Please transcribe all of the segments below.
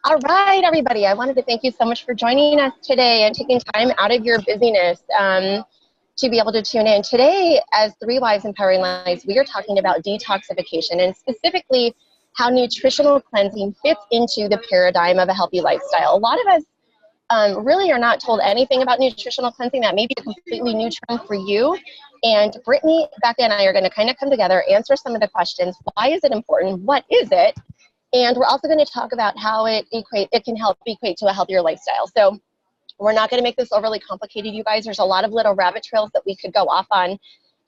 All right, everybody. I wanted to thank you so much for joining us today and taking time out of your busyness to be able to tune in. Today, as Three Wives Empowering Lives, we are talking about detoxification and specifically how nutritional cleansing fits into the paradigm of a healthy lifestyle. A lot of us really are not told anything about nutritional cleansing. That may be a completely new term for you. And Brittany, Becca, and I are going to kind of come together, answer some of the questions. Why is it important? What is it? And we're also going to talk about how it can help equate to a healthier lifestyle. So we're not going to make this overly complicated, you guys. There's a lot of little rabbit trails that we could go off on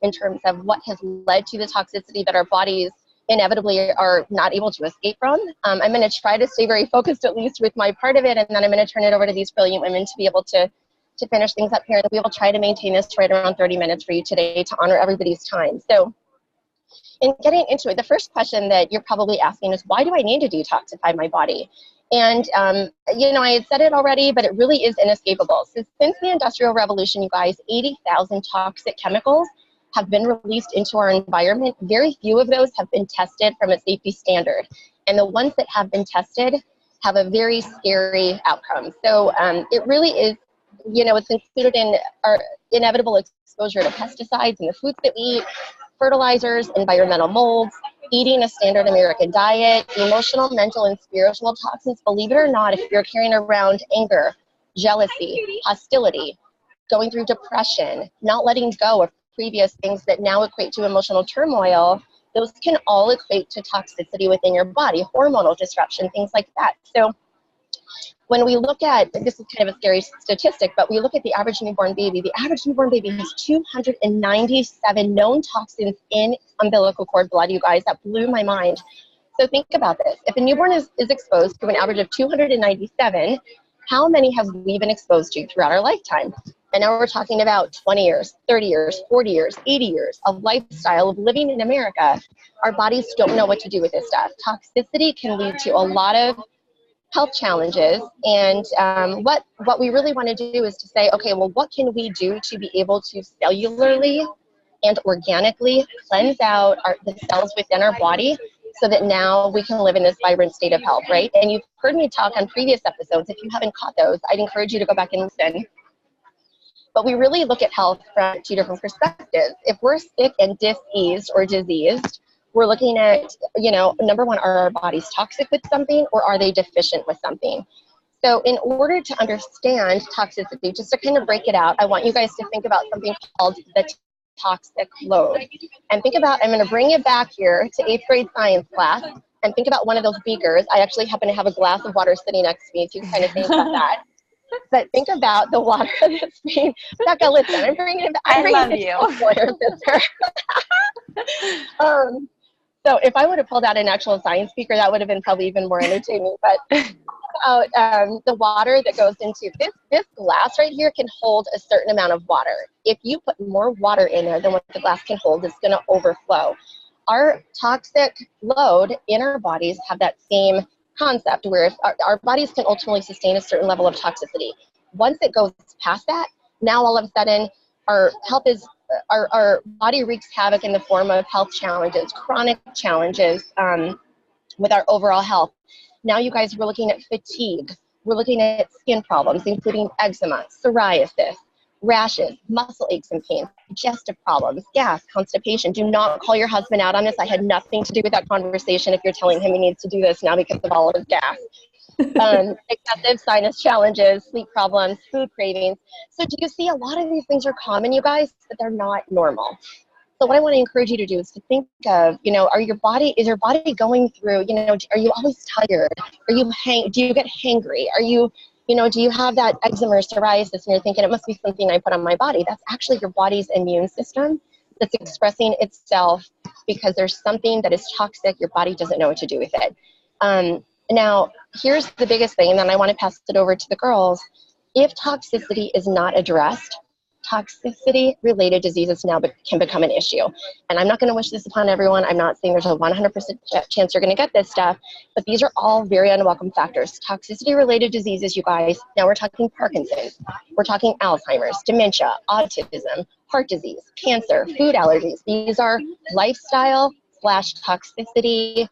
in terms of what has led to the toxicity that our bodies inevitably are not able to escape from. I'm going to try to stay very focused, at least with my part of it, and then I'm going to turn it over to these brilliant women to be able to finish things up here. And we will try to maintain this right around 30 minutes for you today to honor everybody's time. So in getting into it, the first question that you're probably asking is, why do I need to detoxify my body? And, you know, I had said it already, but it really is inescapable. So since the Industrial Revolution, you guys, 80,000 toxic chemicals have been released into our environment. Very few of those have been tested from a safety standard. And the ones that have been tested have a very scary outcome. So it really is, you know, it's included in our inevitable exposure to pesticides in the foods that we eat, fertilizers, environmental molds, eating a standard American diet, emotional, mental, and spiritual toxins. Believe it or not, if you're carrying around anger, jealousy, hostility, going through depression, not letting go of previous things that now equate to emotional turmoil, those can all equate to toxicity within your body, hormonal disruption, things like that. So when we look at, this is kind of a scary statistic, but we look at the average newborn baby. The average newborn baby has 297 known toxins in umbilical cord blood, you guys. That blew my mind. So think about this. If a newborn is exposed to an average of 297, how many have we been exposed to throughout our lifetime? And now we're talking about 20 years, 30 years, 40 years, 80 years of lifestyle of living in America. Our bodies don't know what to do with this stuff. Toxicity can lead to a lot of health challenges, and what we really want to do is to say, okay, well, what can we do to be able to cellularly and organically cleanse out the cells within our body so that now we can live in this vibrant state of health, right? And you've heard me talk on previous episodes. If you haven't caught those, I'd encourage you to go back and listen. But we really look at health from two different perspectives. If we're sick and diseased or diseased, we're looking at, you know, number one, are our bodies toxic with something or are they deficient with something? So in order to understand toxicity, just to kind of break it out, I want you guys to think about something called the toxic load. And think about, I'm going to bring you back here to 8th grade science class and think about one of those beakers. I actually happen to have a glass of water sitting next to me if you kind of think about that. But think about the water that's being, Becca, listen, I'm bringing it back. I love you. So if I would have pulled out an actual science speaker, that would have been probably even more entertaining. But about the water that goes into this glass right here can hold a certain amount of water. If you put more water in there than what the glass can hold, it's going to overflow. Our toxic load in our bodies have that same concept where if our bodies can ultimately sustain a certain level of toxicity. Once it goes past that, now all of a sudden our health is, our body wreaks havoc in the form of health challenges, chronic challenges with our overall health. Now you guys, we're looking at fatigue. We're looking at skin problems, including eczema, psoriasis, rashes, muscle aches and pains, digestive problems, gas, constipation. Do not call your husband out on this. I had nothing to do with that conversation if you're telling him he needs to do this now because of all of his gas. Excessive sinus challenges, sleep problems, food cravings. So do you see a lot of these things are common, you guys, but they're not normal. So what I want to encourage you to do is to think of, you know, is your body going through, you know, are you always tired? Do you get hangry? Are you, you know, do you have that eczema or psoriasis and you're thinking it must be something I put on my body? That's actually your body's immune system that's expressing itself because there's something that is toxic. Your body doesn't know what to do with it. Now, here's the biggest thing, and then I want to pass it over to the girls. If toxicity is not addressed, toxicity-related diseases now can become an issue. And I'm not going to wish this upon everyone. I'm not saying there's a 100% chance you're going to get this stuff, but these are all very unwelcome factors. Toxicity-related diseases, you guys, now we're talking Parkinson's, we're talking Alzheimer's, dementia, autism, heart disease, cancer, food allergies. These are lifestyle/toxicity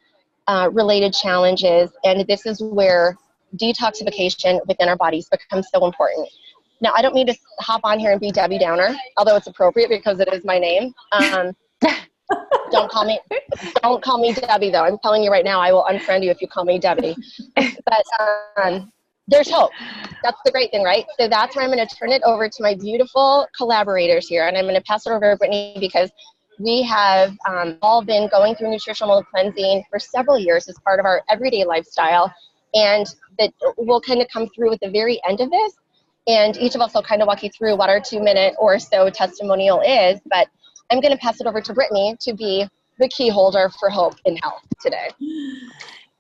related challenges, and this is where detoxification within our bodies becomes so important. Now, I don't mean to hop on here and be Debbie Downer, although it's appropriate because it is my name. Don't call me Debbie, though. I'm telling you right now, I will unfriend you if you call me Debbie. But there's hope. That's the great thing, right? So that's where I'm going to turn it over to my beautiful collaborators here, and I'm going to pass it over to Brittany because we have all been going through nutritional cleansing for several years as part of our everyday lifestyle, and that will kind of come through at the very end of this. And each of us will kind of walk you through what our 2-minute or so testimonial is. But I'm going to pass it over to Brittany to be the key holder for hope in health today.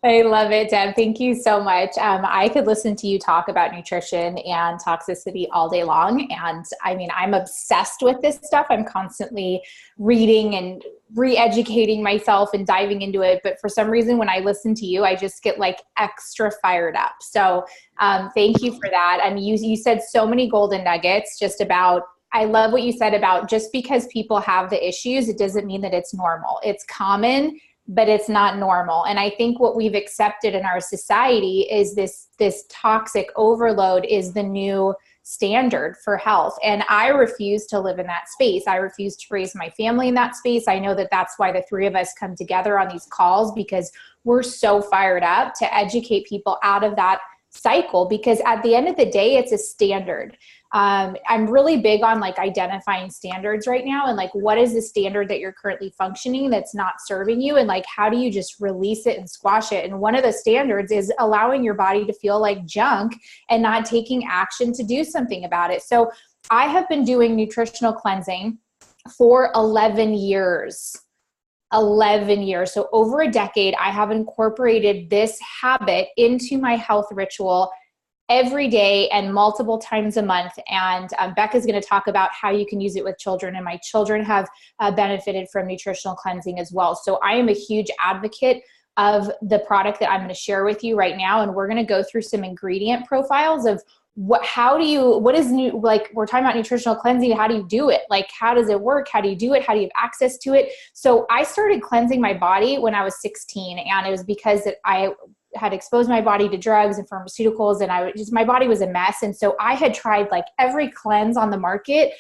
I love it, Deb. Thank you so much. I could listen to you talk about nutrition and toxicity all day long. And I mean, I'm obsessed with this stuff. I'm constantly reading and re-educating myself and diving into it. But for some reason, when I listen to you, I just get like extra fired up. So thank you for that. I mean, you said so many golden nuggets just about, I love what you said about just because people have the issues, it doesn't mean that it's normal. It's common, but it's not normal. And I think what we've accepted in our society is this toxic overload is the new standard for health. And I refuse to live in that space. I refuse to raise my family in that space. I know that that's why the three of us come together on these calls, because we're so fired up to educate people out of that cycle, because at the end of the day, it's a standard. I'm really big on like identifying standards right now, and like, what is the standard that you're currently functioning that's not serving you? And like, how do you just release it and squash it? And one of the standards is allowing your body to feel like junk and not taking action to do something about it. So I have been doing nutritional cleansing for 11 years. 11 years. So over a decade, I have incorporated this habit into my health ritual every day and multiple times a month. And Becca's going to talk about how you can use it with children. And my children have benefited from nutritional cleansing as well. So I am a huge advocate of the product that I'm going to share with you right now. And we're going to go through some ingredient profiles of what is new, like we're talking about nutritional cleansing. How do you do it? Like, how does it work? How do you do it? How do you have access to it? So I started cleansing my body when I was 16, and it was because that I had exposed my body to drugs and pharmaceuticals, and my body was a mess. And so I had tried like every cleanse on the market.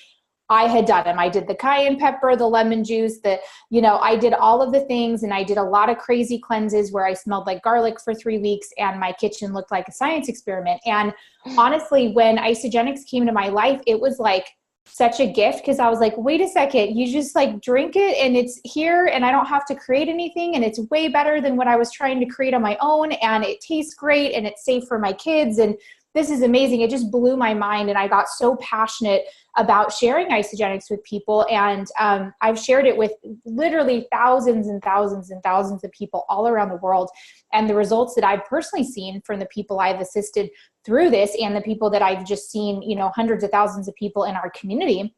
I had done them. I did the cayenne pepper, the lemon juice, I did all of the things, and I did a lot of crazy cleanses where I smelled like garlic for 3 weeks and my kitchen looked like a science experiment. And honestly, when Isogenics came into my life, it was like such a gift, because I was like, wait a second, you just like drink it and it's here and I don't have to create anything, and it's way better than what I was trying to create on my own, and it tastes great and it's safe for my kids, and this is amazing. It just blew my mind, and I got so passionate about sharing Isogenics with people. And I've shared it with literally thousands and thousands and thousands of people all around the world. And the results that I've personally seen from the people I've assisted through this, and the people that I've just seen, hundreds of thousands of people in our community,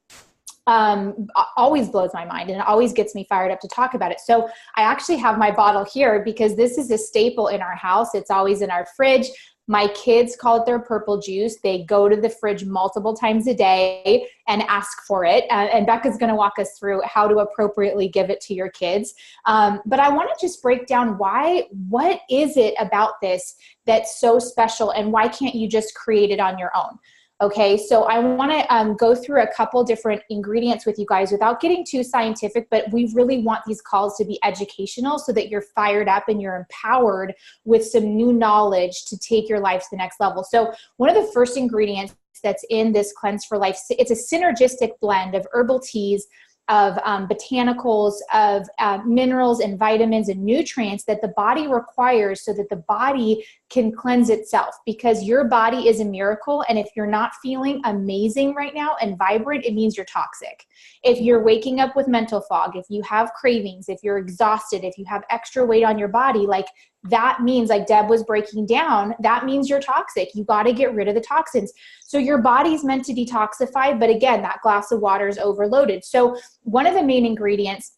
always blows my mind, and it always gets me fired up to talk about it. So I actually have my bottle here because this is a staple in our house. It's always in our fridge. My kids call it their purple juice. They go to the fridge multiple times a day and ask for it. And Becca's going to walk us through how to appropriately give it to your kids. But I want to just break down what is it about this that's so special, and why can't you just create it on your own? Okay, so I want to go through a couple different ingredients with you guys without getting too scientific, but we really want these calls to be educational so that you're fired up and you're empowered with some new knowledge to take your life to the next level. So one of the first ingredients that's in this Cleanse for Life, it's a synergistic blend of herbal teas, of botanicals, of minerals and vitamins and nutrients that the body requires so that the body can cleanse itself, because your body is a miracle. And if you're not feeling amazing right now and vibrant, it means you're toxic. If you're waking up with mental fog, if you have cravings, if you're exhausted, if you have extra weight on your body, like that means, like Deb was breaking down, that means you're toxic. You got to get rid of the toxins. So your body's meant to detoxify, but again, that glass of water is overloaded. So one of the main ingredients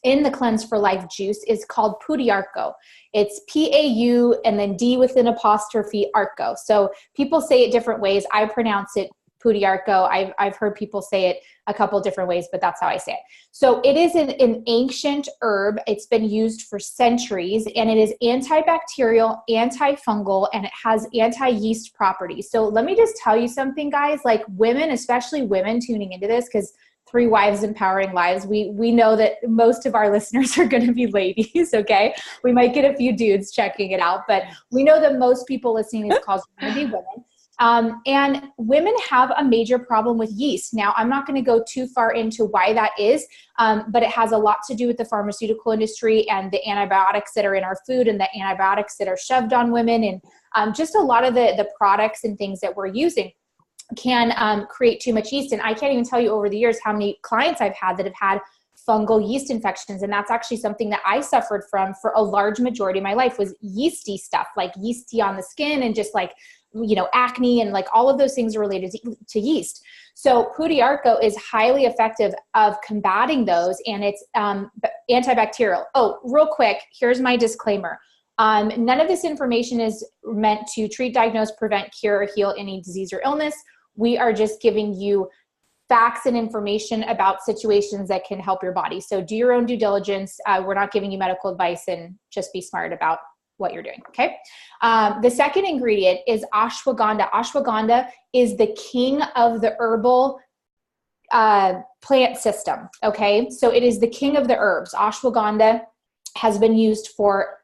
in the Cleanse for Life juice is called Pudiarco. It's P-A-U and then D with an apostrophe, arco. So people say it different ways. I pronounce it Pudiarco. I've heard people say it a couple different ways, but that's how I say it. So it is an ancient herb. It's been used for centuries, and it is antibacterial, antifungal, and it has anti-yeast properties. So let me just tell you something, guys, like women, especially women tuning into this, because Three Wives Empowering Lives, we know that most of our listeners are going to be ladies, okay? We might get a few dudes checking it out, but we know that most people listening to these calls are going to be women. And women have a major problem with yeast. Now, I'm not going to go too far into why that is, but it has a lot to do with the pharmaceutical industry and the antibiotics that are in our food and the antibiotics that are shoved on women, and just a lot of the products and things that we're using can create too much yeast. And I can't even tell you over the years how many clients I've had that have had fungal yeast infections. And that's actually something that I suffered from for a large majority of my life, was yeasty stuff, like yeasty on the skin and just like, acne, and like all of those things are related to yeast. So Pudiarco is highly effective of combating those, and it's antibacterial. Oh, real quick, here's my disclaimer. None of this information is meant to treat, diagnose, prevent, cure, or heal any disease or illness. We are just giving you facts and information about situations that can help your body. So do your own due diligence. We're not giving you medical advice, and just be smart about what you're doing, okay? The second ingredient is ashwagandha. Ashwagandha is the king of the herbal plant system, okay? So it is the king of the herbs. Ashwagandha has been used for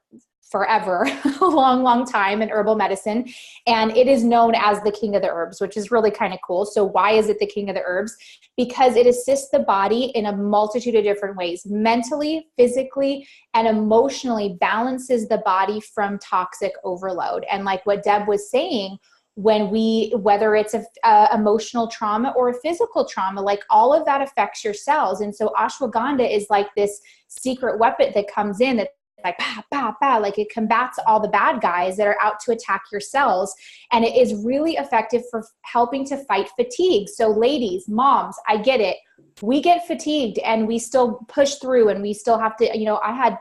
forever, a long, long time in herbal medicine. And it is known as the king of the herbs, which is really kind of cool. So why is it the king of the herbs? Because it assists the body in a multitude of different ways, mentally, physically, and emotionally balances the body from toxic overload. And like what Deb was saying, whether it's a emotional trauma or a physical trauma, like all of that affects your cells. And so ashwagandha is like this secret weapon that comes in that like, bah, bah, bah, like it combats all the bad guys that are out to attack your cells. And it is really effective for helping to fight fatigue. So ladies, moms, I get it. We get fatigued and we still push through, and we still have to, I had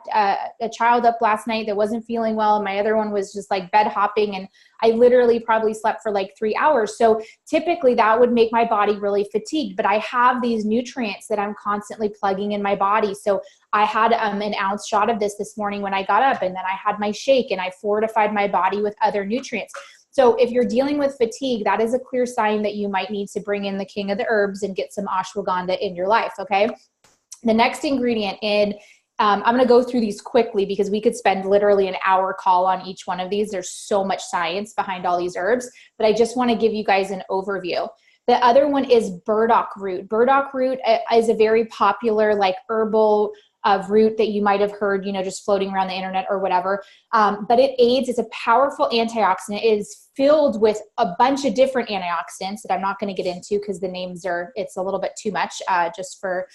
a child up last night that wasn't feeling well, and my other one was just like bed hopping, and I literally probably slept for like 3 hours. So typically that would make my body really fatigued, but I have these nutrients that I'm constantly plugging in my body. So I had an ounce shot of this morning when I got up, and then I had my shake, and I fortified my body with other nutrients. So if you're dealing with fatigue, that is a clear sign that you might need to bring in the king of the herbs and get some ashwagandha in your life, okay? The next ingredient I'm going to go through these quickly because we could spend literally an hour call on each one of these. There's so much science behind all these herbs, but I just want to give you guys an overview. The other one is burdock root. Burdock root is a very popular like herbal root that you might have heard, just floating around the internet or whatever. But it aids, it's a powerful antioxidant. It is filled with a bunch of different antioxidants that I'm not going to get into because the names it's a little bit too much just for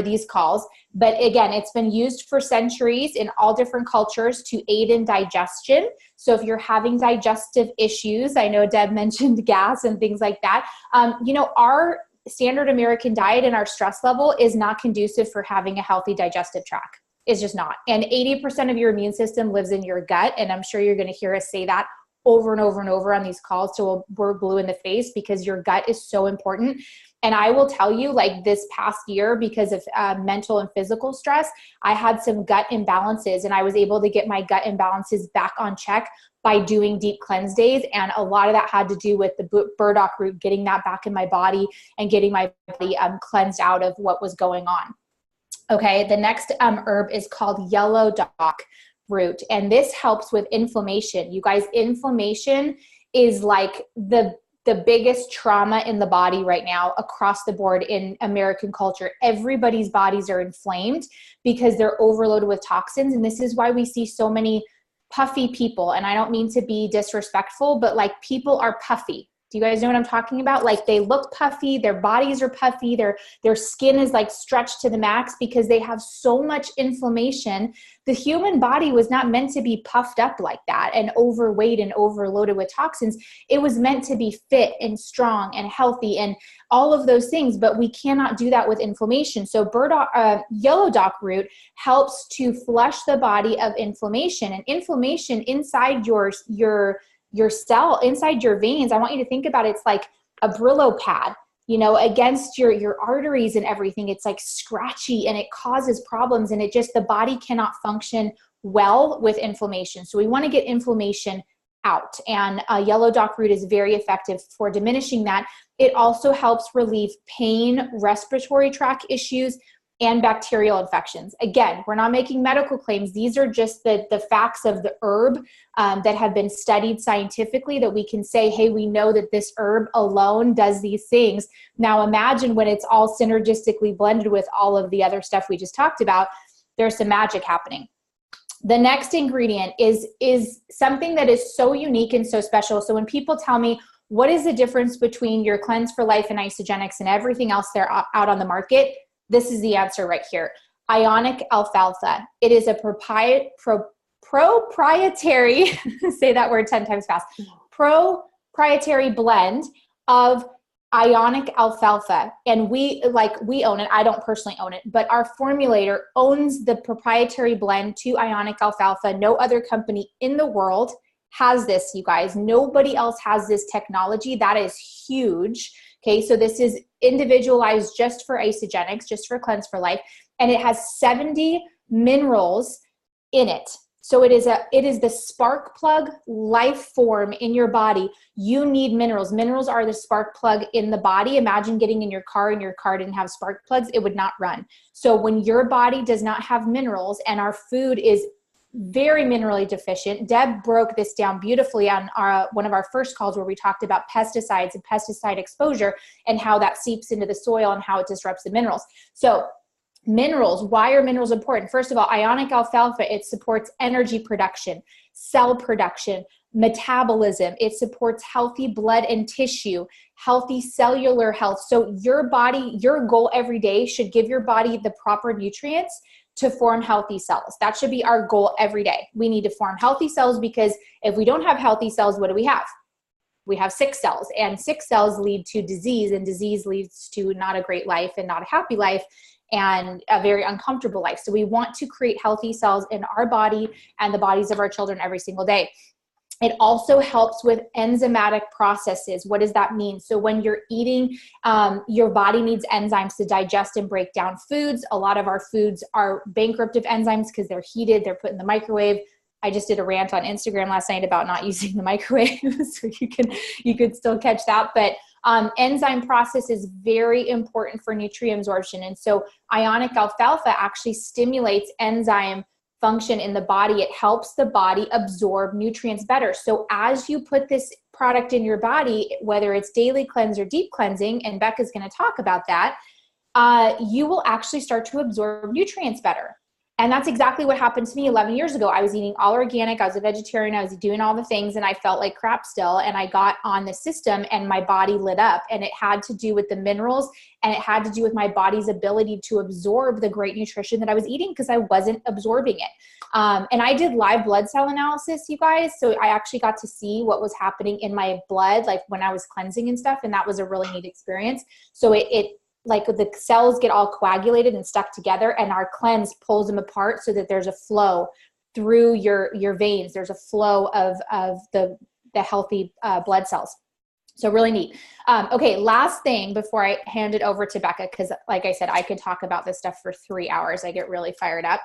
these calls. But again, it's been used for centuries in all different cultures to aid in digestion. So if you're having digestive issues, I know Deb mentioned gas and things like that. Our standard American diet and our stress level is not conducive for having a healthy digestive tract. It's just not. And 80% of your immune system lives in your gut. And I'm sure you're going to hear us say that over and over and over on these calls. So we're blue in the face because your gut is so important. And I will tell you, like this past year, because of mental and physical stress, I had some gut imbalances, and I was able to get my gut imbalances back on check by doing deep cleanse days. And a lot of that had to do with the burdock root, getting that back in my body and getting my body cleansed out of what was going on. Okay, the next herb is called yellow dock root, and this helps with inflammation. You guys, inflammation is like the biggest trauma in the body right now across the board in American culture. Everybody's bodies are inflamed because they're overloaded with toxins. And this is why we see so many puffy people. And I don't mean to be disrespectful, but like people are puffy. Do you guys know what I'm talking about? Like they look puffy, their bodies are puffy, their skin is like stretched to the max because they have so much inflammation. The human body was not meant to be puffed up like that and overweight and overloaded with toxins. It was meant to be fit and strong and healthy and all of those things, but we cannot do that with inflammation. So yellow dock root helps to flush the body of inflammation, and inflammation inside your cell, inside your veins. I want you to think about it. It's like a Brillo pad, you know, against your arteries and everything. It's like scratchy and it causes problems, and the body cannot function well with inflammation. So we want to get inflammation out, and yellow dock root is very effective for diminishing that. It also helps relieve pain, respiratory tract issues, and bacterial infections. Again, we're not making medical claims. These are just the facts of the herb that have been studied scientifically, that we can say, hey, we know that this herb alone does these things. Now imagine when it's all synergistically blended with all of the other stuff we just talked about, there's some magic happening. The next ingredient is something that is so unique and so special. So when people tell me, what is the difference between your Cleanse for Life and Isagenix and everything else they're out on the market? This is the answer right here. Ionic alfalfa. It is a proprietary, say that word 10 times fast, proprietary blend of ionic alfalfa. And we own it. I don't personally own it, but our formulator owns the proprietary blend to ionic alfalfa. No other company in the world has this, you guys. Nobody else has this technology. That is huge. Okay, so this is individualized just for Isagenix, just for Cleanse for Life, and it has 70 minerals in it. So it is the spark plug life form in your body. You need minerals. Minerals are the spark plug in the body. Imagine getting in your car and your car didn't have spark plugs, it would not run. So when your body does not have minerals, and our food is very minerally deficient. Deb broke this down beautifully on one of our first calls, where we talked about pesticides and pesticide exposure and how that seeps into the soil and how it disrupts the minerals. So minerals, why are minerals important? First of all, ionic alfalfa, it supports energy production, cell production, metabolism. It supports healthy blood and tissue, healthy cellular health. So your body, your goal every day should give your body the proper nutrients to form healthy cells. That should be our goal every day. We need to form healthy cells, because if we don't have healthy cells, what do we have? We have sick cells, and sick cells lead to disease, and disease leads to not a great life and not a happy life and a very uncomfortable life. So we want to create healthy cells in our body and the bodies of our children every single day. It also helps with enzymatic processes. What does that mean? So when you're eating, your body needs enzymes to digest and break down foods. A lot of our foods are bankrupt of enzymes because they're heated, they're put in the microwave. I just did a rant on Instagram last night about not using the microwave, so you could still catch that. But enzyme process is very important for nutrient absorption. And so ionic alfalfa actually stimulates enzyme function in the body. It helps the body absorb nutrients better. So as you put this product in your body, whether it's daily cleanse or deep cleansing, and Becca's going to talk about that, you will actually start to absorb nutrients better. And that's exactly what happened to me 11 years ago. I was eating all organic. I was a vegetarian. I was doing all the things, and I felt like crap still. And I got on the system and my body lit up, and it had to do with the minerals, and it had to do with my body's ability to absorb the great nutrition that I was eating, because I wasn't absorbing it. And I did live blood cell analysis, you guys. So I actually got to see what was happening in my blood, like when I was cleansing and stuff. And that was a really neat experience. So it like the cells get all coagulated and stuck together, and our cleanse pulls them apart so that there's a flow through your veins. There's a flow of the healthy blood cells. So really neat. Okay, last thing before I hand it over to Becca, because like I said, I could talk about this stuff for 3 hours. I get really fired up.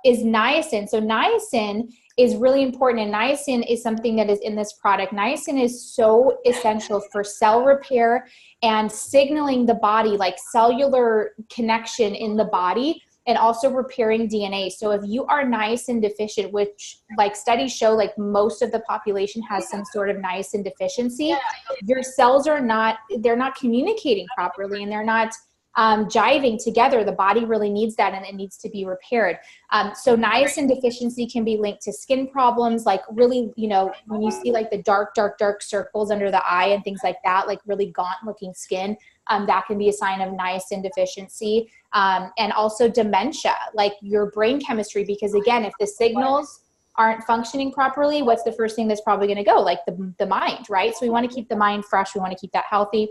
Is niacin. So niacin is really important, and niacin is something that is in this product. Niacin is so essential for cell repair and signaling the body, like cellular connection in the body, and also repairing DNA. So if you are niacin deficient, which like studies show, like most of the population has some sort of niacin deficiency, your cells they're not communicating properly, and they're not jiving together. The body really needs that, and it needs to be repaired. So niacin deficiency can be linked to skin problems, like really, you know, when you see like the dark circles under the eye and things like that, like really gaunt looking skin, that can be a sign of niacin deficiency. And also dementia, like your brain chemistry, because again, if the signals aren't functioning properly, what's the first thing that's probably going to go? Like the mind, right? So we want to keep the mind fresh. We want to keep that healthy.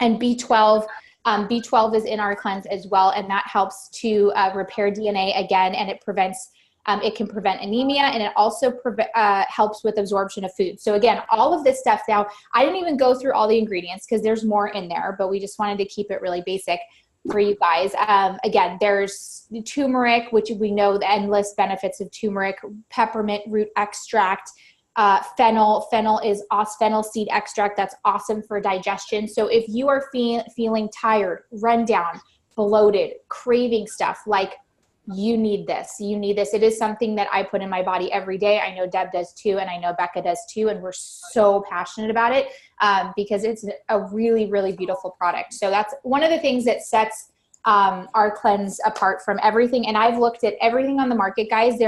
And B12, B12 is in our cleanse as well, and that helps to repair DNA again, and it prevents It can prevent anemia, and it also helps with absorption of food. So again, all of this stuff. Now, I didn't even go through all the ingredients because there's more in there, but we just wanted to keep it really basic for you guys. Again, there's turmeric, which we know the endless benefits of turmeric, peppermint root extract, fennel. Fennel is fennel seed extract. That's awesome for digestion. So if you are feeling tired, run down, bloated, craving stuff, like, you need this. You need this. It is something that I put in my body every day. I know Deb does too, and I know Becca does too, and we're so passionate about it because it's a really, really beautiful product. So that's one of the things that sets our cleanse apart from everything. And I've looked at everything on the market, guys.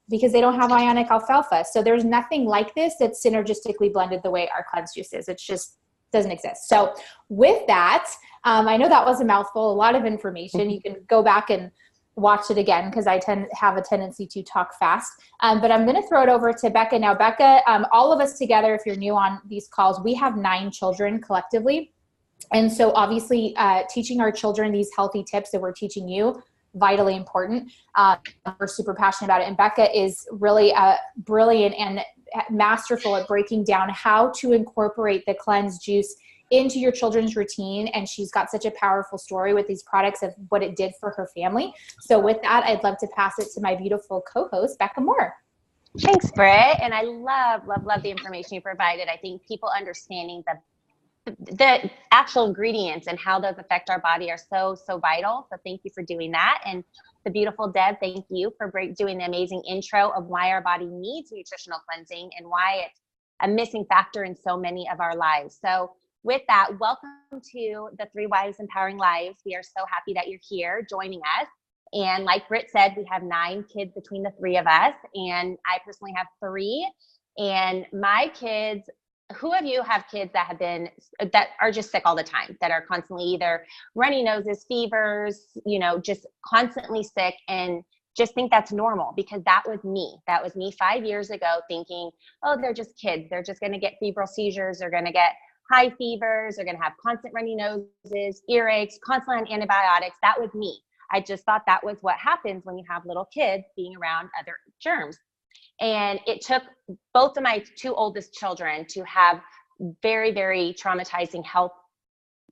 Because they don't have ionic alfalfa. So there's nothing like this that's synergistically blended the way our cleanse juice is. It just doesn't exist. So with that, I know that was a mouthful, a lot of information. You can go back and watch it again because I have a tendency to talk fast. But I'm going to throw it over to Becca now. Becca, all of us together, if you're new on these calls, we have 9 children collectively. And so obviously teaching our children these healthy tips that we're teaching you, vitally important. We're super passionate about it. And Becca is really brilliant and masterful at breaking down how to incorporate the cleanse juice into your children's routine. And she's got such a powerful story with these products of what it did for her family. So with that, I'd love to pass it to my beautiful co-host, Becca Moore. Thanks, Britt. And I love the information you provided. I think people understanding the actual ingredients and how those affect our body are so vital. So thank you for doing that. And the beautiful Deb, thank you for doing the amazing intro of why our body needs nutritional cleansing and why it's a missing factor in so many of our lives. So with that, welcome to the 3 Wives Empowering Lives. We are so happy that you're here joining us. And like Britt said, we have 9 kids between the 3 of us. And I personally have 3. And my kids, who of you have kids that are just sick all the time, that are constantly either runny noses, fevers, just constantly sick, and just think that's normal? Because that was me. That was me 5 years ago, thinking, oh, they're just kids. They're just going to get febrile seizures. They're going to get high fevers. They're going to have constant runny noses, earaches, constantly on antibiotics. That was me. I just thought that was what happens when you have little kids being around other germs. And it took both of my 2 oldest children to have very, very traumatizing health,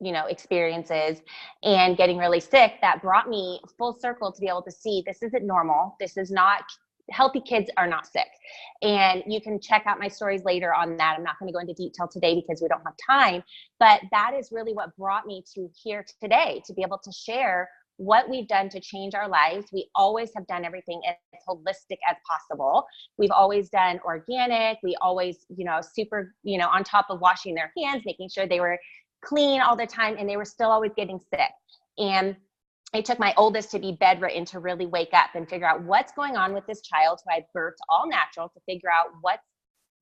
experiences and getting really sick that brought me full circle to be able to see this isn't normal. This is not, healthy kids are not sick. And you can check out my stories later on that. I'm not going to go into detail today because we don't have time, but that is really what brought me to here today, to be able to share what we've done to change our lives. We always have done everything as holistic as possible. We've always done organic. We always, super, on top of washing their hands, making sure they were clean all the time, and they were still always getting sick. And it took my oldest to be bedridden to really wake up and figure out what's going on with this child who I birthed all natural, to figure out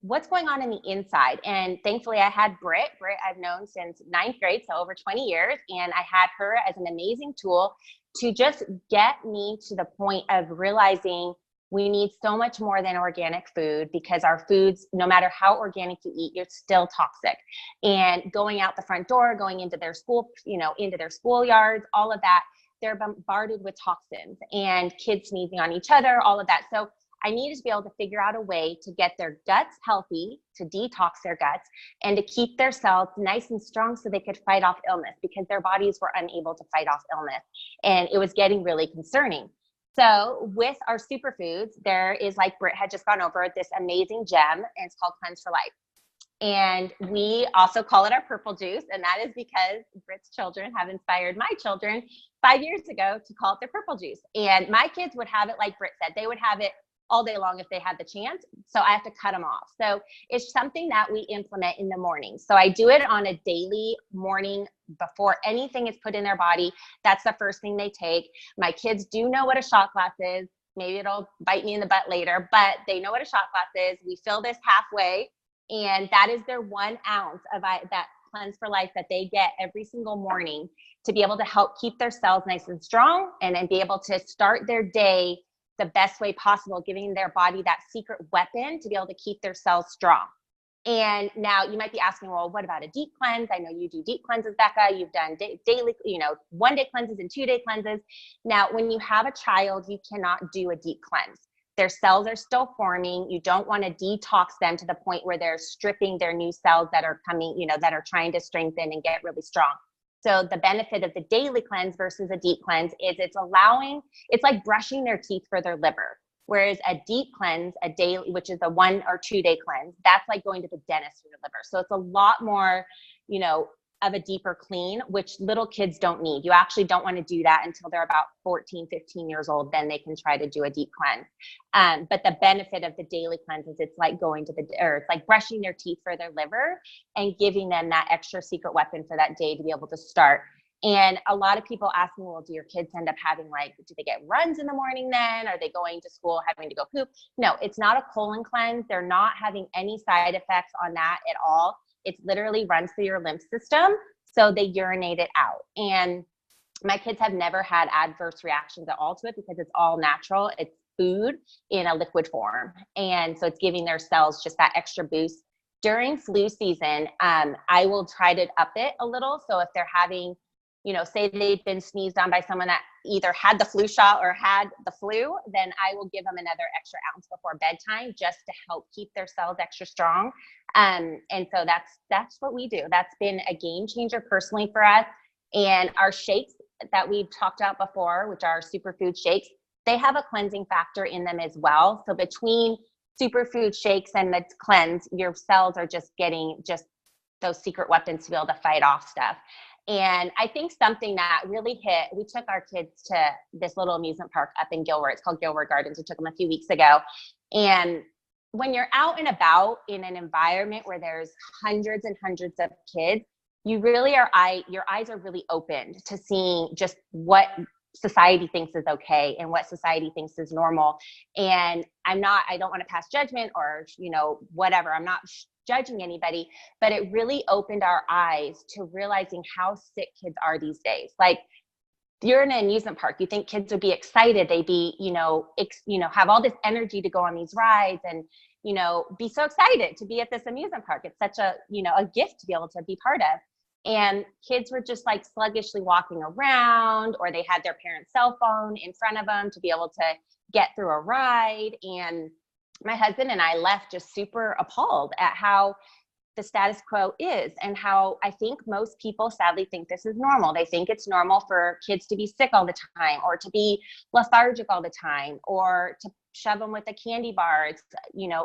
what's going on in the inside. And thankfully I had Britt I've known since 9th grade, so over 20 years. And I had her as an amazing tool to just get me to the point of realizing we need so much more than organic food, because our foods, no matter how organic you eat, you're still toxic. And going out the front door, going into their school, into their schoolyards, all of that, they're bombarded with toxins and kids sneezing on each other, all of that. So I needed to be able to figure out a way to get their guts healthy, to detox their guts, and to keep their cells nice and strong so they could fight off illness, because their bodies were unable to fight off illness. And it was getting really concerning. So with our superfoods, there is, like Britt had just gone over, this amazing gem, and it's called Cleanse for Life. And we also call it our purple juice. And that is because Britt's children have inspired my children 5 years ago to call it their purple juice. And my kids would have it, like Britt said, they would have it all day long if they had the chance. So I have to cut them off. So it's something that we implement in the morning. So I do it on a daily morning before anything is put in their body. That's the first thing they take. My kids do know what a shot glass is. Maybe it'll bite me in the butt later, but they know what a shot glass is. We fill this halfway, and that is their 1 ounce of that Cleanse for Life that they get every single morning to be able to help keep their cells nice and strong, and then be able to start their day the best way possible, giving their body that secret weapon to be able to keep their cells strong. And now you might be asking, well, what about a deep cleanse? I know you do deep cleanses, Becca. You've done daily, 1-day cleanses and 2-day cleanses. Now, when you have a child, you cannot do a deep cleanse. their cells are still forming. You don't want to detox them to the point where they're stripping their new cells that are coming, that are trying to strengthen and get really strong. So the benefit of the daily cleanse versus a deep cleanse is it's like brushing their teeth for their liver. Whereas a deep cleanse, a daily, which is a 1 or 2 day cleanse, that's like going to the dentist for your liver. So it's a lot more, of a deeper clean, which little kids don't need. You actually don't want to do that until they're about 14, 15 years old. Then they can try to do a deep cleanse. But the benefit of the daily cleanse is it's like it's like brushing their teeth for their liver and giving them that extra secret weapon for that day to be able to start. And a lot of people ask me, well, do your kids end up having do they get runs in the morning then? Are they going to school having to go poop? No, it's not a colon cleanse. They're not having any side effects on that at all. It literally runs through your lymph system. So they urinate it out. And my kids have never had adverse reactions at all to it because it's all natural. It's food in a liquid form. And so it's giving their cells just that extra boost. During flu season, I will try to up it a little. So if they're having, say they've been sneezed on by someone that either had the flu shot or had the flu, then I will give them another extra ounce before bedtime just to help keep their cells extra strong. And so that's what we do. That's been a game changer personally for us. And our shakes that we've talked about before, which are superfood shakes, they have a cleansing factor in them as well. So between superfood shakes and the cleanse, your cells are just getting just those secret weapons to be able to fight off stuff. And I think something that really hit, we took our kids to this little amusement park up in Gilroy. It's called Gilroy Gardens. We took them a few weeks ago. And when you're out and about in an environment where there's hundreds and hundreds of kids, you really your eyes are really opened to seeing just what society thinks is okay and what society thinks is normal. And I don't want to pass judgment or, whatever. I'm not judging anybody, but it really opened our eyes to realizing how sick kids are these days. Like, you're in an amusement park, you think kids would be excited. They'd be, have all this energy to go on these rides and, be so excited to be at this amusement park. It's such a gift to be able to be part of. And kids were just like sluggishly walking around, or they had their parent's cell phone in front of them to be able to get through a ride. And my husband and I left just super appalled at how the status quo is, and how I think most people sadly think this is normal. They think it's normal for kids to be sick all the time, or to be lethargic all the time, or to shove them with a candy bar. It's,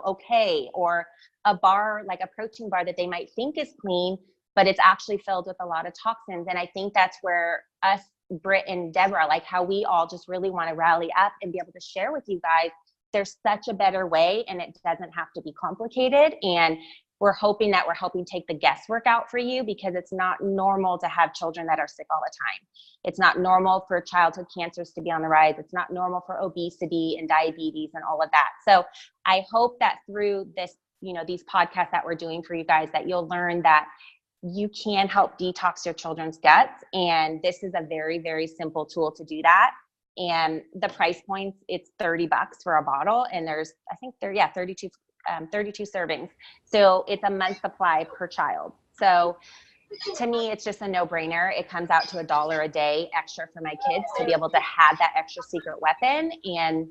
okay. Or a bar, like a protein bar that they might think is clean, but it's actually filled with a lot of toxins. And I think that's where us, Britt and Deborah, like how we all just really want to rally up and be able to share with you guys, there's such a better way, and it doesn't have to be complicated. And we're hoping that we're helping take the guesswork out for you, because it's not normal to have children that are sick all the time. It's not normal for childhood cancers to be on the rise. It's not normal for obesity and diabetes and all of that. So I hope that through this, these podcasts that we're doing for you guys, that you'll learn that you can help detox your children's guts. And this is a very, very simple tool to do that. And the price points, it's $30 for a bottle. And there's, I think 32 servings. So it's a month supply per child. So to me, it's just a no-brainer. It comes out to $1 a day extra for my kids to be able to have that extra secret weapon. And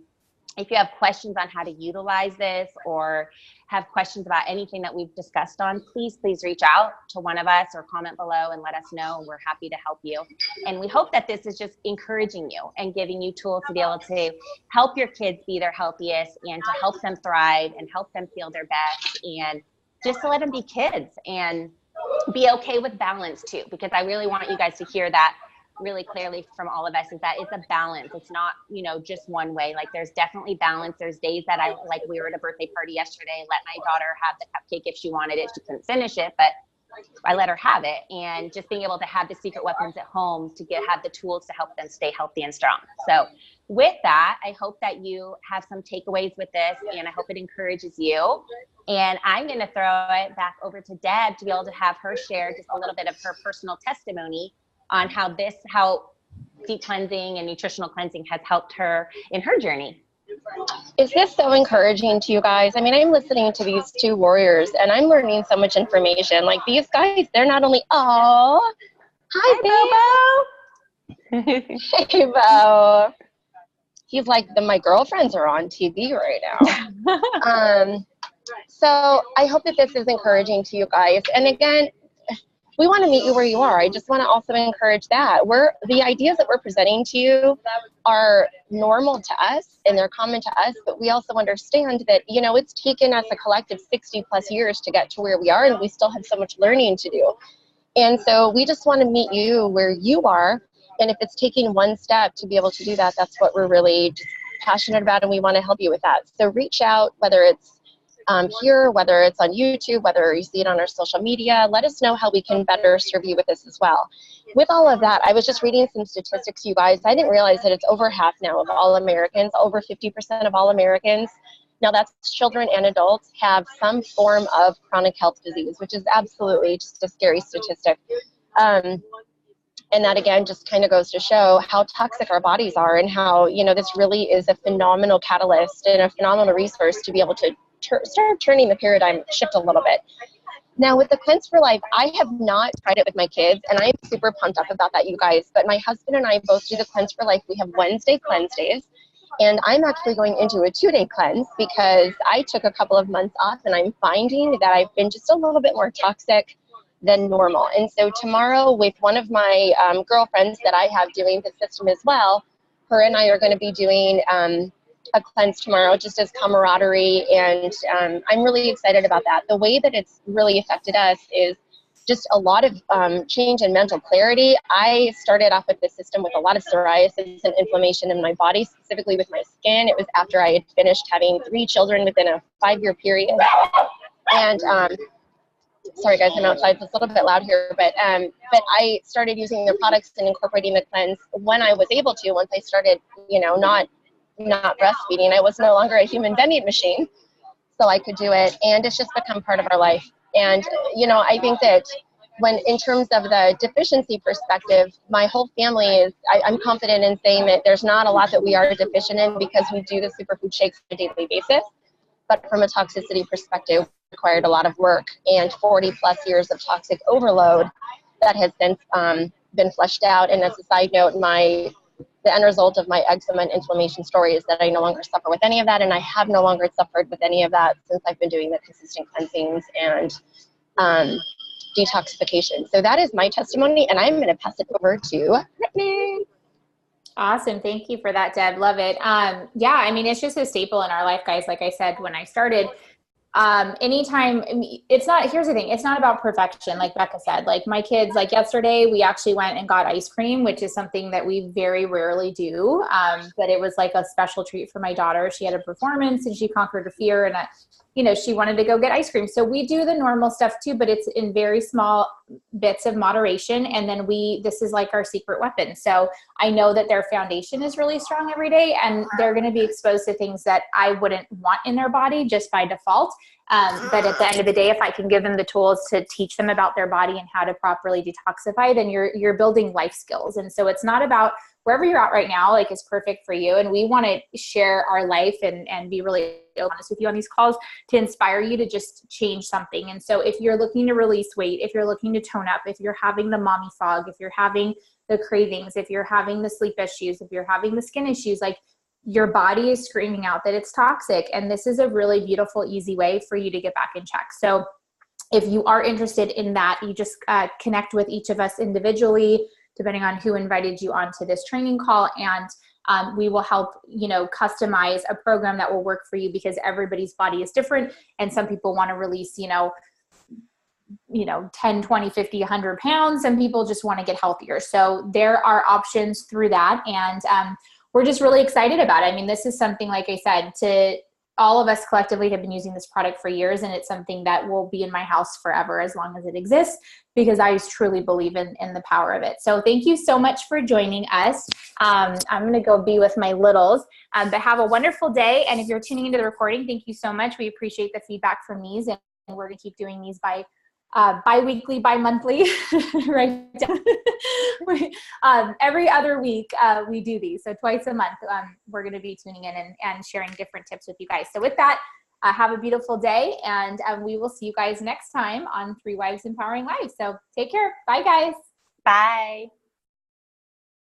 if you have questions on how to utilize this, or have questions about anything that we've discussed on, please reach out to one of us or comment below and let us know. We're happy to help you. And we hope that this is just encouraging you and giving you tools to be able to help your kids be their healthiest, and to help them thrive and help them feel their best, and just to let them be kids and be okay with balance too. Because I really want you guys to hear that really clearly from all of us, is that it's a balance. It's not, just one way. Like, there's definitely balance. There's days that we were at a birthday party yesterday, let my daughter have the cupcake if she wanted it. She couldn't finish it, but I let her have it. And just being able to have the secret weapons at home to have the tools to help them stay healthy and strong. So with that, I hope that you have some takeaways with this, and I hope it encourages you. And I'm going to throw it back over to Deb to be able to have her share just a little bit of her personal testimony on how deep cleansing and nutritional cleansing has helped her in her journey. Is this so encouraging to you guys? I mean, I'm listening to these two warriors, and I'm learning so much information. Like, these guys, they're not only, hi, Bobo. Hey, Bo. he's like, my girlfriends are on TV right now. So I hope that this is encouraging to you guys. And again, we want to meet you where you are. I just want to also encourage that the ideas that we're presenting to you are normal to us and they're common to us, but we also understand that, you know, it's taken us a collective 60 plus years to get to where we are, and we still have so much learning to do. And so we just want to meet you where you are. And if it's taking one step to be able to do that, that's what we're really just passionate about, and we want to help you with that. So reach out, whether it's here, whether it's on YouTube, whether you see it on our social media. Let us know how we can better serve you with this as well. With all of that, I was just reading some statistics, you guys. I didn't realize that it's over half now of all Americans, over 50% of all Americans. Now that's children and adults have some form of chronic health disease, which is absolutely just a scary statistic. And that, again, just kind of goes to show how toxic our bodies are and how, you know, this really is a phenomenal catalyst and a phenomenal resource to be able to start turning the paradigm shift a little bit. Now, with the Cleanse for Life, I have not tried it with my kids, and I'm super pumped up about that, you guys. But my husband and I both do the Cleanse for Life. We have Wednesday cleanse days, and I'm actually going into a 2-day cleanse because I took a couple of months off, and I'm finding that I've been just a little bit more toxic than normal. And so tomorrow, with one of my girlfriends that I have doing the system as well, her and I are going to be doing a cleanse tomorrow just as camaraderie, and I'm really excited about that. The way that it's really affected us is just a lot of change in mental clarity. I started off with the system with a lot of psoriasis and inflammation in my body, specifically with my skin. It was after I had finished having 3 children within a 5-year period. And sorry guys, I'm outside, so it's a little bit loud here, but I started using the products and incorporating the cleanse when I was able to. Once I started, you know, not breastfeeding, I was no longer a human vending machine, so I could do it, and it's just become part of our life. And you know, I think that when, in terms of the deficiency perspective, my whole family is, I'm confident in saying that there's not a lot that we are deficient in because we do the superfood shakes on a daily basis. But from a toxicity perspective, required a lot of work and 40 plus years of toxic overload that has since been fleshed out. And as a side note, the end result of my eczema and inflammation story is that I no longer suffer with any of that, and I have no longer suffered with any of that since I've been doing the consistent cleansings and detoxification. So that is my testimony, and I'm going to pass it over to Brittany. Awesome. Thank you for that, Deb. Love it. Yeah, I mean, it's just a staple in our life, guys. Like I said, when I started, anytime, here's the thing, it's not about perfection. Like Becca said, like my kids, like yesterday, we actually went and got ice cream, which is something that we very rarely do. But it was like a special treat for my daughter. She had a performance and she conquered her fear, and she wanted to go get ice cream. So we do the normal stuff too, but it's in very small bits of moderation. And then this is like our secret weapon. So I know that their foundation is really strong every day, and they're going to be exposed to things that I wouldn't want in their body just by default. But at the end of the day, if I can give them the tools to teach them about their body and how to properly detoxify, then you're building life skills. And so it's not about wherever you're at right now, like it's perfect for you. And we want to share our life and be really honest with you on these calls to inspire you to just change something. And so if you're looking to release weight, if you're looking to tone up, if you're having the mommy fog, if you're having the cravings, if you're having the sleep issues, if you're having the skin issues, like your body is screaming out that it's toxic. And this is a really beautiful, easy way for you to get back in check. So if you are interested in that, you just connect with each of us individually, depending on who invited you onto this training call. And we will help, customize a program that will work for you, because everybody's body is different. And some people want to release, 10, 20, 50, 100 pounds. Some people just want to get healthier. So there are options through that. And we're just really excited about it. I mean, this is something, like I said, all of us collectively have been using this product for years, and it's something that will be in my house forever as long as it exists, because I truly believe in the power of it. So thank you so much for joining us. I'm going to go be with my littles, but have a wonderful day. And if you're tuning into the recording, thank you so much. We appreciate the feedback from these, and we're going to keep doing these bi-weekly, bi-monthly, right? Every other week we do these. So twice a month, we're going to be tuning in and sharing different tips with you guys. So with that, have a beautiful day, and we will see you guys next time on 3 Wives Empowering Lives. So take care. Bye, guys. Bye.